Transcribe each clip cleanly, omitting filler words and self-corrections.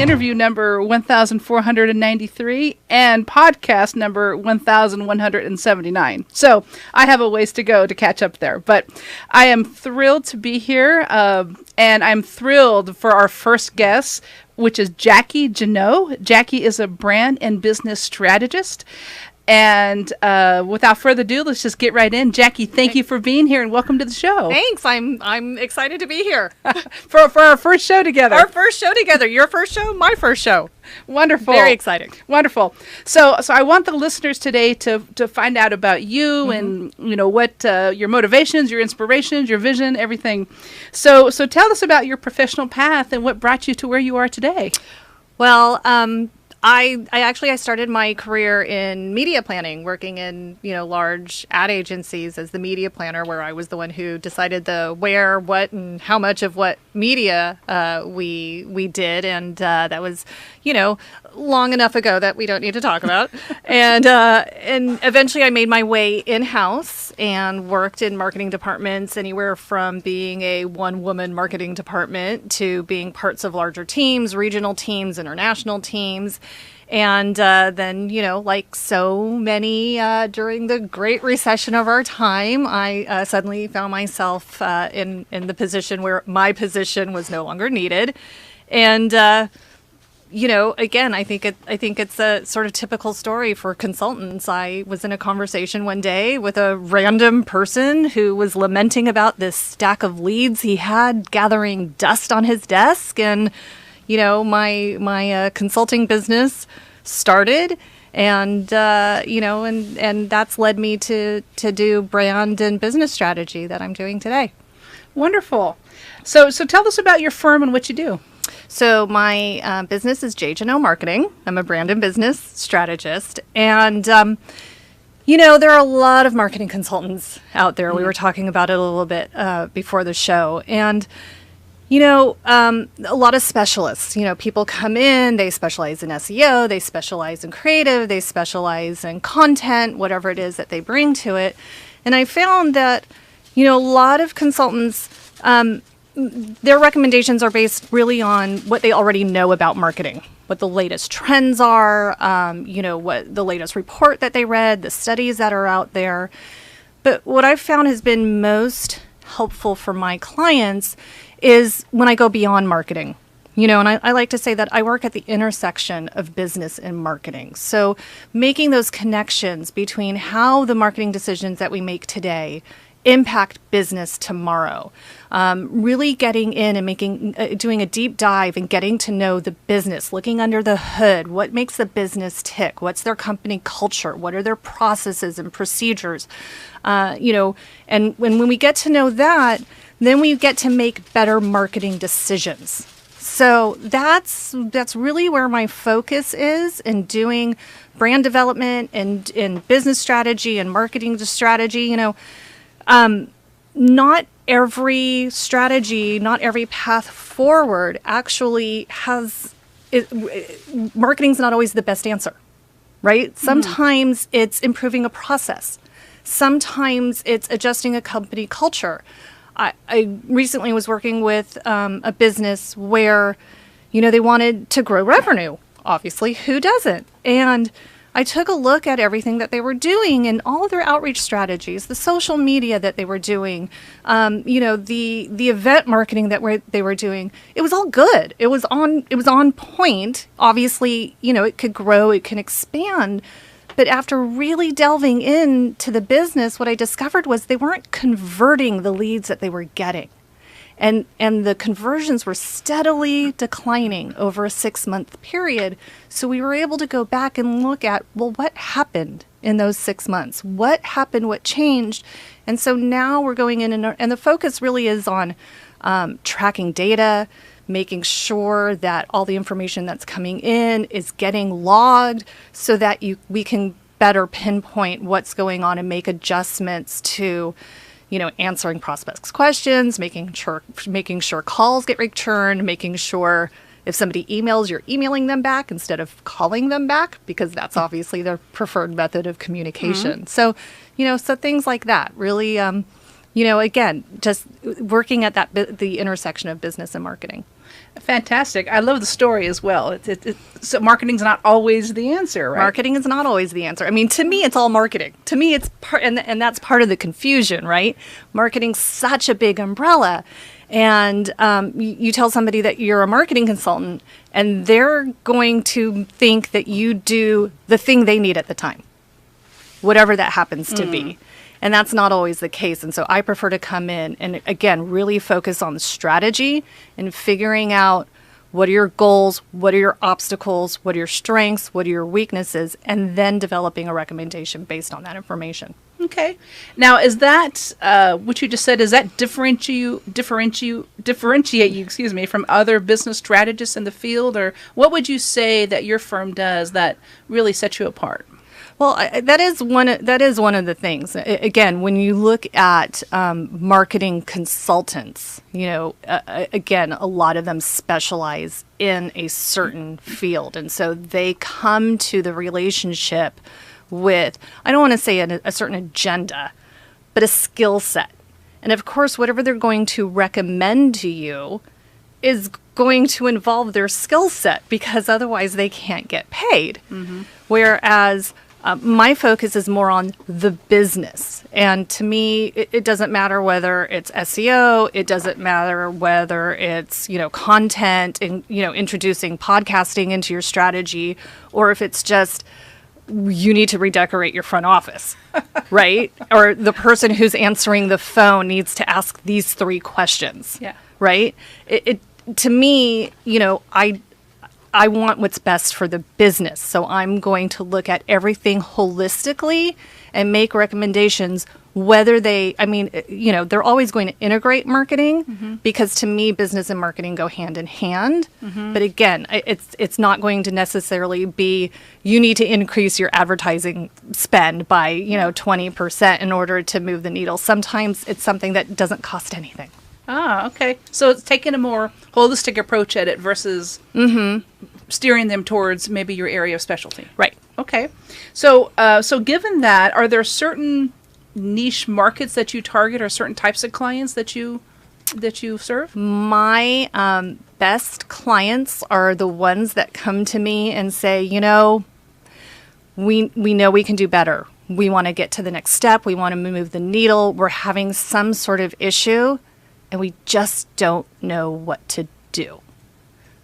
interview number 1,493 and podcast number 1,179. So I have a ways to go to catch up there. But I am thrilled to be here, and I'm thrilled for our first guest, which is Jacqui Genow. Jacqui is a brand and business strategist. And without further ado, let's just get right in. Jacqui, thank you for being here and welcome to the show. Thanks. I'm excited to be here. for our first show together. Our first show together. Your first show, my first show. Wonderful. Very exciting. Wonderful. So I want the listeners today to find out about you and what your motivations, your inspirations, your vision, everything. So tell us about your professional path and what brought you to where you are today. Well, I started my career in media planning, working in, large ad agencies as the media planner, where I was the one who decided the where, what, and how much of what media we did. And that was, long enough ago that we don't need to talk about. And eventually I made my way in-house and worked in marketing departments, anywhere from being a one-woman marketing department to being parts of larger teams, regional teams, international teams. And then, like so many during the Great Recession of our time, I suddenly found myself in the position where my position was no longer needed. And again, I think it's a sort of typical story for consultants. I was in a conversation one day with a random person who was lamenting about this stack of leads he had gathering dust on his desk, and my consulting business started, and and that's led me to do brand and business strategy that I'm doing today. Wonderful. So tell us about your firm and what you do. So my business is Jacqui Genow Marketing. I'm a brand and business strategist. And, there are a lot of marketing consultants out there. We were talking about it a little bit before the show. And, a lot of specialists. People come in, they specialize in SEO, they specialize in creative, they specialize in content, whatever it is that they bring to it. And I found that, a lot of consultants, their recommendations are based really on what they already know about marketing, what the latest trends are, what the latest report that they read, the studies that are out there. But what I've found has been most helpful for my clients is when I go beyond marketing. And I like to say that I work at the intersection of business and marketing. So making those connections between how the marketing decisions that we make today impact business tomorrow. Really getting in and doing a deep dive and getting to know the business, looking under the hood, what makes the business tick, what's their company culture, what are their processes and procedures, and when we get to know that, then we get to make better marketing decisions. So that's really where my focus is in doing brand development and in business strategy and marketing strategy. Not every strategy, not every path forward actually has marketing's not always the best answer, right? Sometimes it's improving a process. Sometimes it's adjusting a company culture. I recently was working with a business where, they wanted to grow revenue. Obviously, who doesn't? And I took a look at everything that they were doing and all of their outreach strategies, the social media that they were doing, the event marketing that they were doing. It was all good. It was on point. Obviously, it could grow, it can expand. But after really delving into the business, what I discovered was they weren't converting the leads that they were getting. And the conversions were steadily declining over a 6-month period. So we were able to go back and look at, well, what happened in those 6 months? What happened? What changed? And so now we're going in and the focus really is on tracking data, making sure that all the information that's coming in is getting logged so that we can better pinpoint what's going on and make adjustments to, answering prospects' questions, making sure calls get returned, making sure if somebody emails, you're emailing them back instead of calling them back, because that's obviously their preferred method of communication. So, so things like that really, again, just working at the intersection of business and marketing. Fantastic. I love the story as well. So marketing's not always the answer, right? Marketing is not always the answer. I mean, to me, it's all marketing. To me, it's and that's part of the confusion, right? Marketing's such a big umbrella. And you tell somebody that you're a marketing consultant, and they're going to think that you do the thing they need at the time, whatever that happens to be. And that's not always the case. And so I prefer to come in and, again, really focus on strategy and figuring out what are your goals, what are your obstacles, what are your strengths, what are your weaknesses, and then developing a recommendation based on that information. Okay. Now, is that what you just said? Does that differentiate you, from other business strategists in the field, or what would you say that your firm does that really sets you apart? Well, that is one of the things. Again, when you look at marketing consultants, again, a lot of them specialize in a certain field, and so they come to the relationship with, I don't want to say a certain agenda, but a skill set. And of course, whatever they're going to recommend to you is going to involve their skill set, because otherwise they can't get paid. Mm-hmm. Whereas my focus is more on the business. And to me, it doesn't matter whether it's SEO, it doesn't matter whether it's, content and, introducing podcasting into your strategy, or if it's just, you need to redecorate your front office, right? Or the person who's answering the phone needs to ask these 3 questions, right? To me, I want what's best for the business. So I'm going to look at everything holistically and make recommendations, whether they're always going to integrate marketing, because to me, business and marketing go hand in hand. But again, it's not going to necessarily be, you need to increase your advertising spend by, 20% in order to move the needle. Sometimes it's something that doesn't cost anything. Ah, okay. So it's taking a more holistic approach at it versus steering them towards maybe your area of specialty. Right. Okay. So given that, are there certain niche markets that you target, or certain types of clients that you serve? My best clients are the ones that come to me and say, we know we can do better. We want to get to the next step. We want to move the needle. We're having some sort of issue, and we just don't know what to do.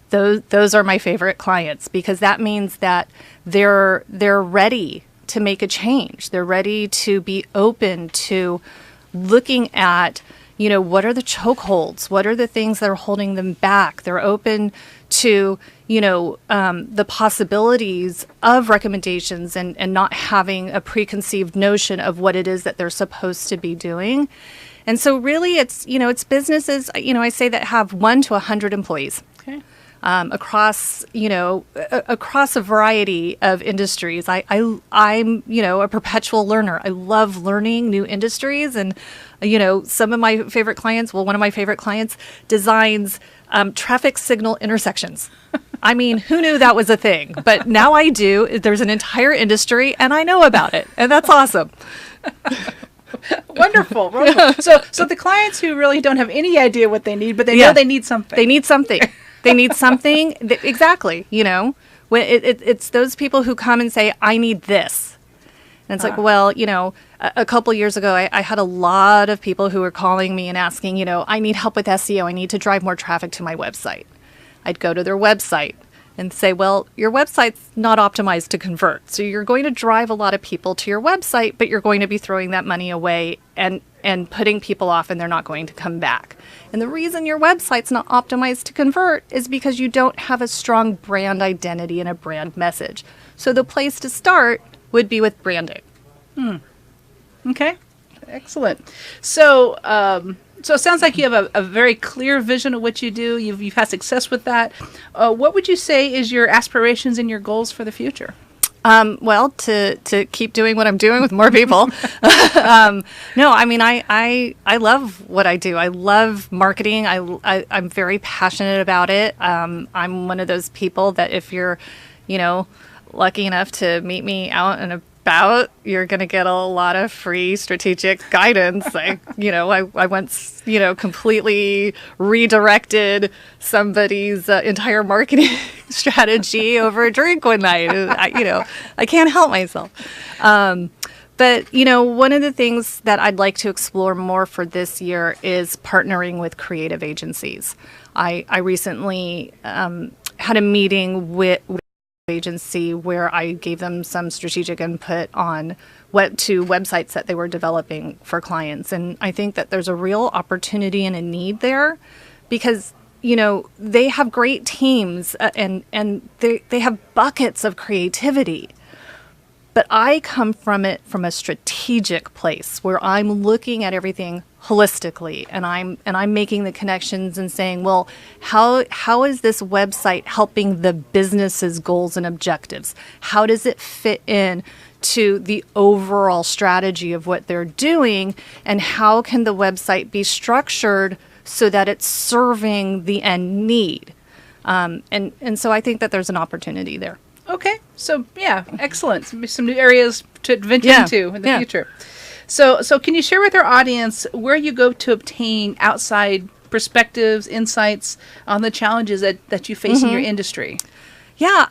Those are my favorite clients, because that means that they're ready to make a change. They're ready to be open to looking at, what are the chokeholds? What are the things that are holding them back? They're open to, the possibilities of recommendations and not having a preconceived notion of what it is that they're supposed to be doing. And so really it's businesses, I say that have 1 to 100 employees. Okay. Across a variety of industries. I'm a perpetual learner. I love learning new industries, and some of my favorite clients. Well, one of my favorite clients designs traffic signal intersections. I mean, who knew that was a thing? But now I do. There's an entire industry, and I know about it, and that's awesome. Wonderful. So the clients who really don't have any idea what they need, but they know they need something. They need something. They need something. Exactly. When it's those people who come and say, I need this. And it's like, well, a couple years ago, I had a lot of people who were calling me and asking, I need help with SEO. I need to drive more traffic to my website. I'd go to their website and say, well, your website's not optimized to convert. So you're going to drive a lot of people to your website, but you're going to be throwing that money away and putting people off, and they're not going to come back. And the reason your website's not optimized to convert is because you don't have a strong brand identity and a brand message. So the place to start would be with branding. Okay. Excellent. So it sounds like you have a very clear vision of what you do. You've had success with that. What would you say is your aspirations and your goals for the future? Well, to keep doing what I'm doing with more people. No, I mean, I love what I do. I love marketing. I'm very passionate about it. I'm one of those people that if you're, lucky enough to meet me out in a about, you're going to get a lot of free strategic guidance. I once, completely redirected somebody's entire marketing strategy over a drink one night. I can't help myself. But, one of the things that I'd like to explore more for this year is partnering with creative agencies. I recently had a meeting with agency where I gave them some strategic input on what to websites that they were developing for clients. And I think that there's a real opportunity and a need there because, they have great teams and they have buckets of creativity. But I come from it from a strategic place where I'm looking at everything holistically and I'm making the connections and saying, well, how is this website helping the business's goals and objectives? How does it fit in to the overall strategy of what they're doing? And how can the website be structured so that it's serving the end need? And so I think that there's an opportunity there. Okay. So, yeah, excellent. Some new areas to venture into in the future. So can you share with our audience where you go to obtain outside perspectives, insights on the challenges that you face in your industry? Yeah,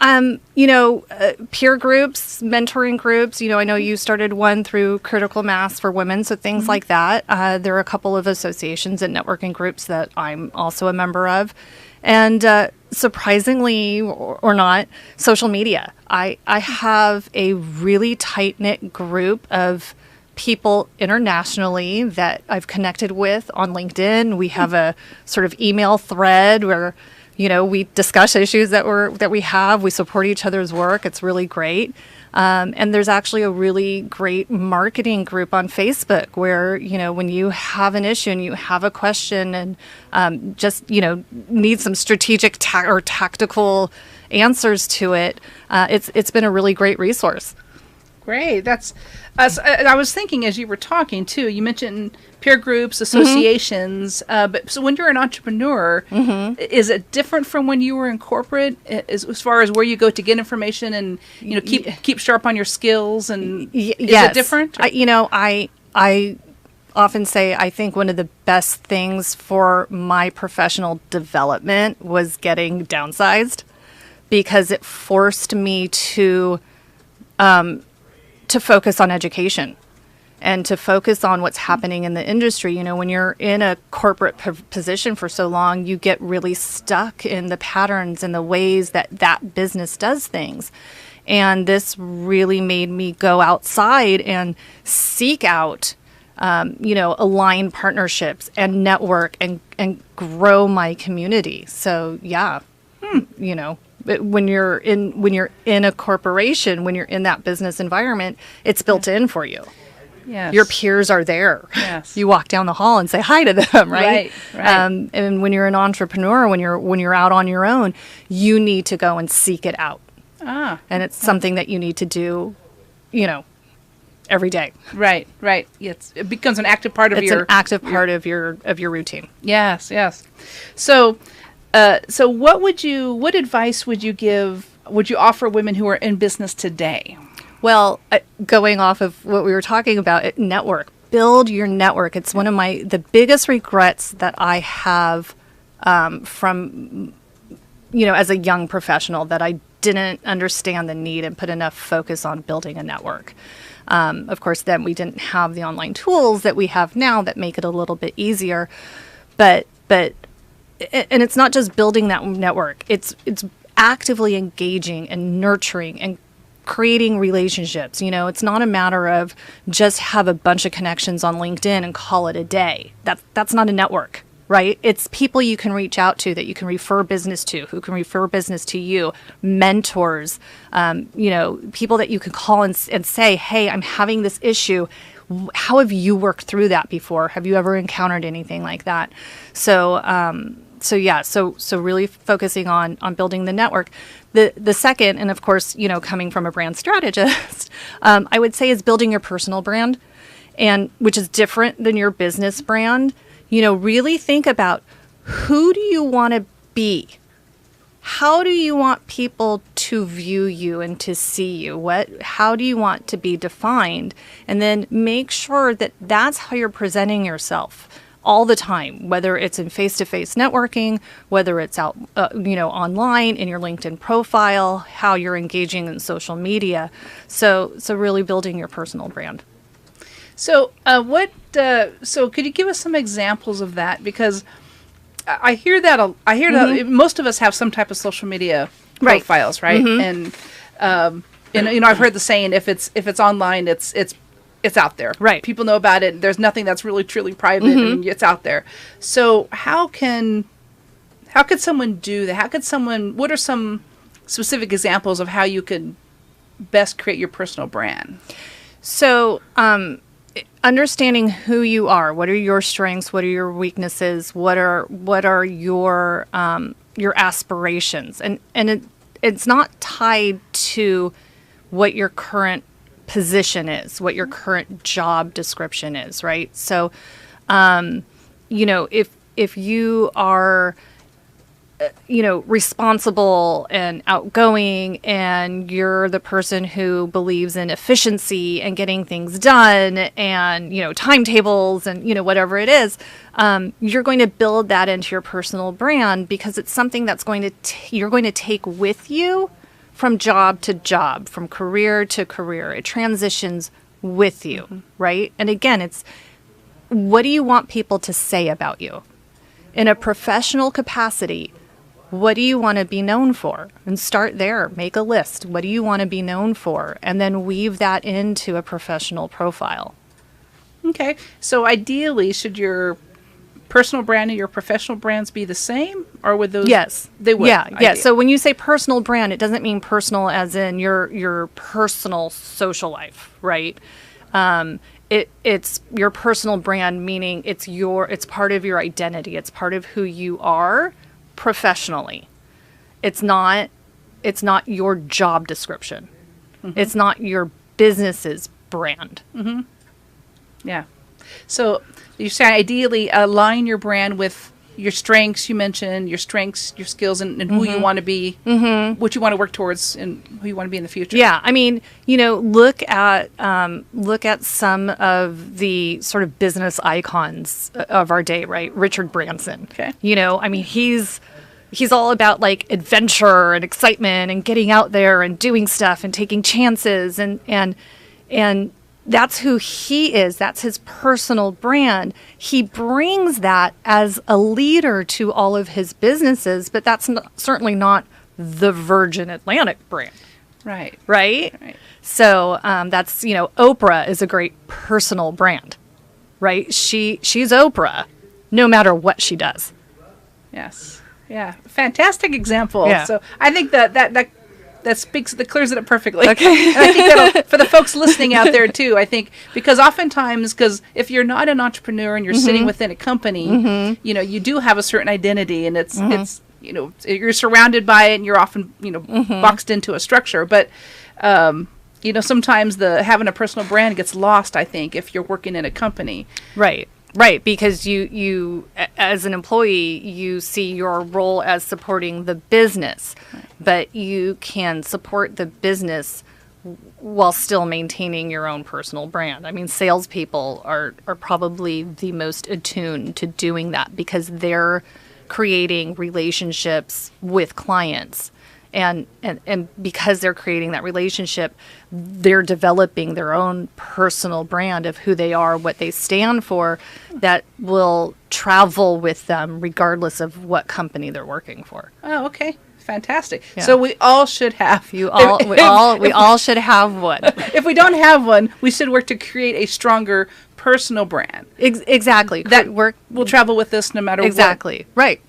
peer groups, mentoring groups. I know you started one through Critical Mass for Women, so things like that. There are a couple of associations and networking groups that I'm also a member of. And surprisingly or not, social media. I have a really tight-knit group of people internationally that I've connected with on LinkedIn. We have a sort of email thread where, we discuss issues that we have. We support each other's work. It's really great. And there's actually a really great marketing group on Facebook where, when you have an issue and you have a question and just, need some strategic or tactical answers to it, it's been a really great resource. Great. That's I was thinking as you were talking too, you mentioned peer groups, associations, but so when you're an entrepreneur, is it different from when you were in corporate as far as where you go to get information and, keep sharp on your skills and is it different? I often say I think one of the best things for my professional development was getting downsized because it forced me to focus on education and to focus on what's happening in the industry. When you're in a corporate position for so long, you get really stuck in the patterns and the ways that business does things. And this really made me go outside and seek out, aligned partnerships and network and grow my community. So, yeah, when you're in a corporation, when you're in that business environment, it's built in for you. Yes. Your peers are there. Yes. You walk down the hall and say hi to them, right? Right. And when you're an entrepreneur, when you're out on your own, you need to go and seek it out. And it's something that you need to do, every day. Right. Yes. It becomes an active part of an active part of your routine. Yes. So what advice would you offer women who are in business today? Well, going off of what we were talking about, network, build your network. It's one of the biggest regrets that I have from, as a young professional, that I didn't understand the need and put enough focus on building a network. Of course, then we didn't have the online tools that we have now that make it a little bit easier. But and it's not just building that network. It's actively engaging and nurturing and creating relationships. It's not a matter of just have a bunch of connections on LinkedIn and call it a day. That's not a network, right? It's people you can reach out to that you can refer business to, who can refer business to you, mentors, people that you can call and say, hey, I'm having this issue. How have you worked through that before? Have you ever encountered anything like that? So really focusing on building the network. The second, and of course, coming from a brand strategist, I would say is building your personal brand, and which is different than your business brand. Really think about who do you want to be how do you want people to view you and to see you? How do you want to be defined? And then make sure that that's how you're presenting yourself all the time, whether it's in face-to-face networking, whether it's out, online in your LinkedIn profile, how you're engaging in social media. So really building your personal brand. So so could you give us some examples of that? Because I hear that most of us have some type of social media profiles, right? And I've heard the saying, if it's online, it's out there. Right. People know about it. There's nothing that's really truly private, and it's out there. So how could someone do that? What are some specific examples of how you could best create your personal brand? So, understanding who you are, what are your strengths, what are your weaknesses, what are your aspirations, and it's not tied to what your current position is, what your current job description is, right? So, if you are responsible and outgoing, and you're the person who believes in efficiency and getting things done, and timetables and whatever it is, you're going to build that into your personal brand, because it's something that's you're going to take with you from job to job, from career to career. It transitions with you, right? And again, it's, what do you want people to say about you? In a professional capacity, what do you want to be known for? And start there. Make a list. What do you want to be known for? And then weave that into a professional profile. Okay. So ideally, should your personal brand and your professional brands be the same? Or would those? Yes. They would. Yeah. So when you say personal brand, it doesn't mean personal as in your personal social life, right? It's your personal brand, meaning it's part of your identity. It's part of who you are professionally. It's not your job description. It's not your business's brand. Yeah. So you say ideally align your brand with your strengths. You mentioned your strengths, your skills, and who you want to be, what you want to work towards, and who you want to be in the future. Yeah, I mean, look at some of the sort of business icons of our day, right? Richard Branson. Okay. I mean, he's all about like adventure and excitement and getting out there and doing stuff and taking chances, and that's who he is. That's his personal brand. He brings that as a leader to all of his businesses, but that's certainly not the Virgin Atlantic brand. Right. Right? So that's, Oprah is a great personal brand, right? She's Oprah no matter what she does. Yes. Yeah. Fantastic example. Yeah. So I think that clears it up perfectly. Okay. And I think that'll, for the folks listening out there too, I think, because oftentimes, if you're not an entrepreneur and you're sitting within a company, you do have a certain identity, and it's you're surrounded by it, and you're often, boxed into a structure. But, sometimes having a personal brand gets lost, I think, if you're working in a company. Right, because you as an employee, you see your role as supporting the business, but you can support the business while still maintaining your own personal brand. I mean, salespeople are probably the most attuned to doing that, because they're creating relationships with clients. And because they're creating that relationship, they're developing their own personal brand of who they are, what they stand for, that will travel with them regardless of what company they're working for. Oh, okay. Fantastic. Yeah. So we all should have. We all should have one. If we don't have one, we should work to create a stronger personal brand. Exactly. That will travel with us no matter what. Exactly. Right.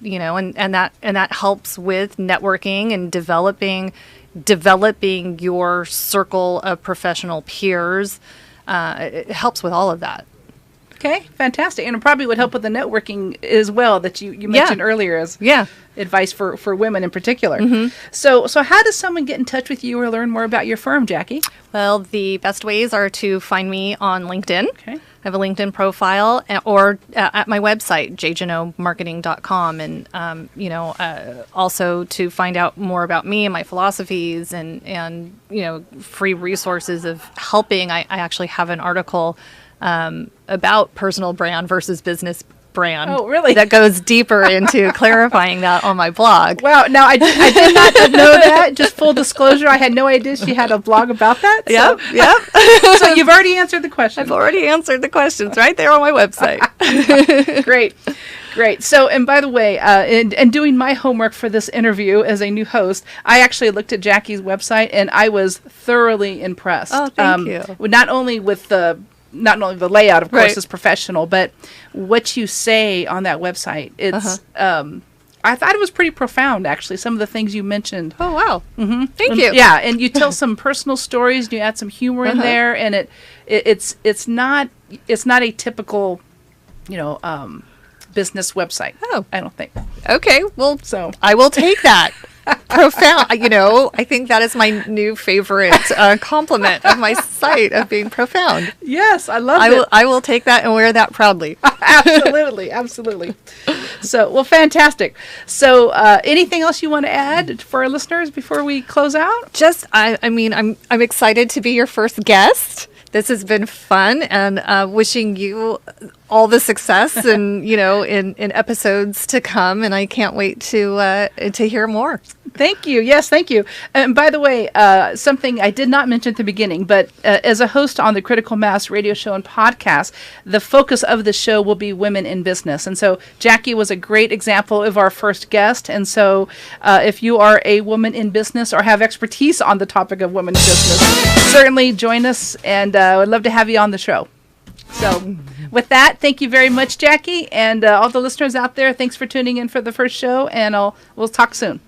And that helps with networking and developing your circle of professional peers. It helps with all of that. Okay, fantastic. And it probably would help with the networking as well that you mentioned earlier as advice for women in particular. So how does someone get in touch with you or learn more about your firm, Jacqui? Well, the best ways are to find me on LinkedIn. Okay. I have a LinkedIn profile or at my website, jgenowmarketing.com. And, also to find out more about me and my philosophies and free resources of helping. I actually have an article about personal brand versus business brand. Oh, really? That goes deeper into clarifying that on my blog. Wow. Now, I did not know that. Just full disclosure, I had no idea she had a blog about that. So. Yep. So you've already answered the question. I've already answered the questions right there on my website. Great. So, and by the way, in doing my homework for this interview as a new host, I actually looked at Jacqui's website and I was thoroughly impressed. Oh, thank you. Not only the layout, of course, Right. is professional, but what you say on that website, it's, I thought it was pretty profound, actually, some of the things you mentioned. Oh, wow. Thank you. Yeah, and you tell some personal stories, and you add some humor in there, and it's not a typical, business website. Oh. I don't think. Okay. Well, So I will take that. Profound. I think that is my new favorite compliment of my site of being profound. yes, I love it. I will take that and wear that proudly. Absolutely. So, well, fantastic. So, anything else you want to add for our listeners before we close out? Just, I'm excited to be your first guest. This has been fun, and wishing you all the success and in episodes to come. And I can't wait to hear more. Thank you. Yes, thank you. And by the way, something I did not mention at the beginning, but as a host on the Critical Mass radio show and podcast, the focus of the show will be women in business. And so Jacqui was a great example of our first guest. And so if you are a woman in business or have expertise on the topic of women in business, certainly join us. And I'd love to have you on the show. So with that, thank you very much, Jacqui. And all the listeners out there, thanks for tuning in for the first show. And we'll talk soon.